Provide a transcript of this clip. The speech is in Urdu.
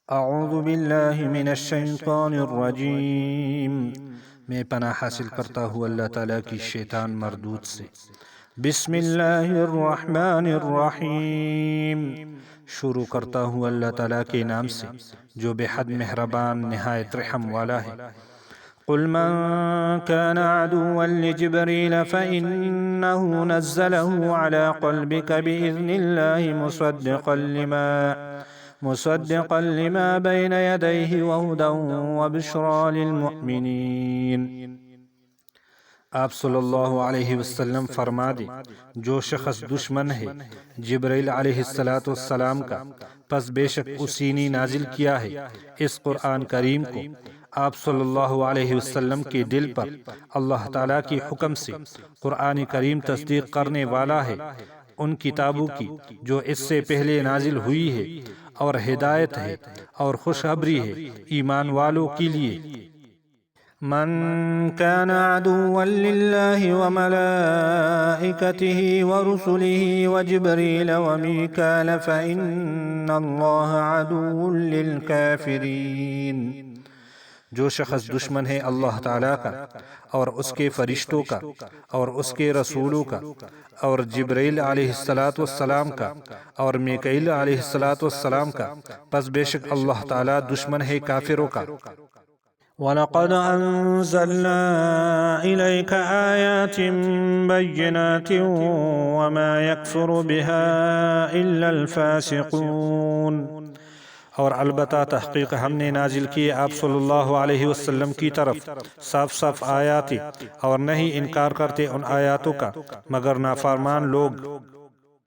اعوذ باللہ من الشیطان الرجیم، میں پناہ حاصل کرتا ہوں اللہ تعالیٰ کی شیطان مردود سے۔ بسم اللہ الرحمن الرحیم، شروع کرتا ہوں اللہ تعالیٰ کے نام سے جو بے حد مہربان نہایت رحم والا ہے۔ قل من كان عدوا لجبريل فإنه نزله على قلبك بإذن الله مصدقا لما بين يديه وهدى وبشرى للمؤمنين۔ آپ صلی اللہ علیہ وسلم فرما دیں، جو شخص دشمن ہے جبرائیل علیہ السلام کا، پس بے شک اسی نے نازل کیا ہے اس قرآن کریم کو آپ صلی اللہ علیہ وسلم کے دل پر اللہ تعالیٰ کی حکم سے۔ قرآن کریم تصدیق کرنے والا ہے ان کتابوں کی جو اس سے پہلے نازل ہوئی ہے، اور ہدایت ہے اور خوشخبری ہے ایمان والوں کے لیے۔ من كان عدوا لله وملائكته ورسله وجبريل وميكال فإن الله عدو للكافرين۔ جو شخص دشمن ہے اللہ تعالیٰ کا اور اس کے فرشتوں کا اور اس کے رسولوں کا اور جبرائیل علیہ السلام کا اور میکائیل علیہ السلام کا، پس بے شک اللہ تعالیٰ دشمن ہے کافروں کا۔ وَلَقَدْ أَنزَلْنَا إِلَيْكَ آيَاتٍ بَيِّنَاتٍ وَمَا يَكْفُرُ بِهَا إِلَّا الْفَاسِقُونَ۔ اور البتہ تحقیق ہم نے نازل کیے آپ صلی اللہ علیہ وسلم کی طرف صاف صاف آیات، اور نہیں انکار کرتے ان آیاتوں کا مگر نافرمان لوگ۔